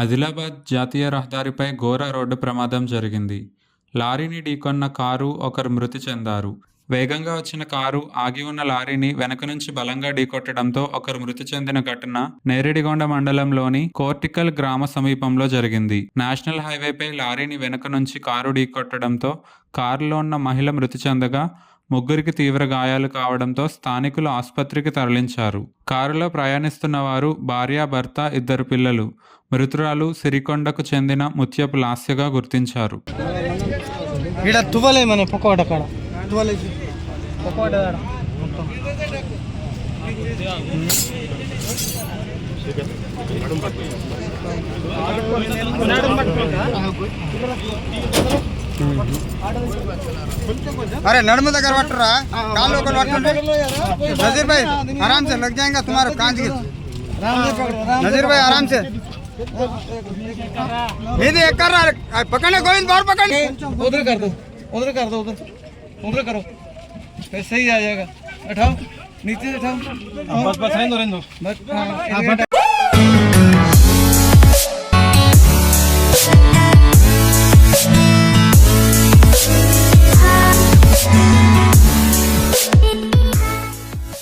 ఆదిలాబాద్ జాతీయ రహదారిపై ఘోర రోడ్డు ప్రమాదం జరిగింది. లారీని ఢీకొన్న కారు ఒకరు మృతి చెందారు. వేగంగా వచ్చిన కారు ఆగి ఉన్న లారీని వెనక నుంచి బలంగా ఢీకొట్టడంతో ఒకరు మృతి చెందిన ఘటన నేరేడిగొండ మండలంలోని కోర్టికల్ గ్రామ సమీపంలో జరిగింది. నేషనల్ హైవేపై లారీని వెనుక నుంచి కారు ఢీకొట్టడంతో కారులో ఉన్న మహిళ మృతి చెందగా ముగ్గురికి తీవ్ర గాయాలు కావడంతో స్థానికులు ఆసుపత్రికి తరలించారు. కారులో ప్రయాణిస్తున్న వారు భార్య, భర్త, 2 పిల్లలు. మృతురాలు సిరికొండకు చెందిన ముత్యపు లాస్యగా గుర్తించారు. अरे नर्म दर पटरा कालो नजीर भाई आराम से लग जाएगा तुम्हारे कांच के। नजीर भाई आराम से कर रहा पकड़ने गोविंद बाहर पकड़ उधर कर दो उधर कर दो उधर उधर करो फिर सही आ जाएगा। उठाओ नीचे उठाओ बस बस रहने दो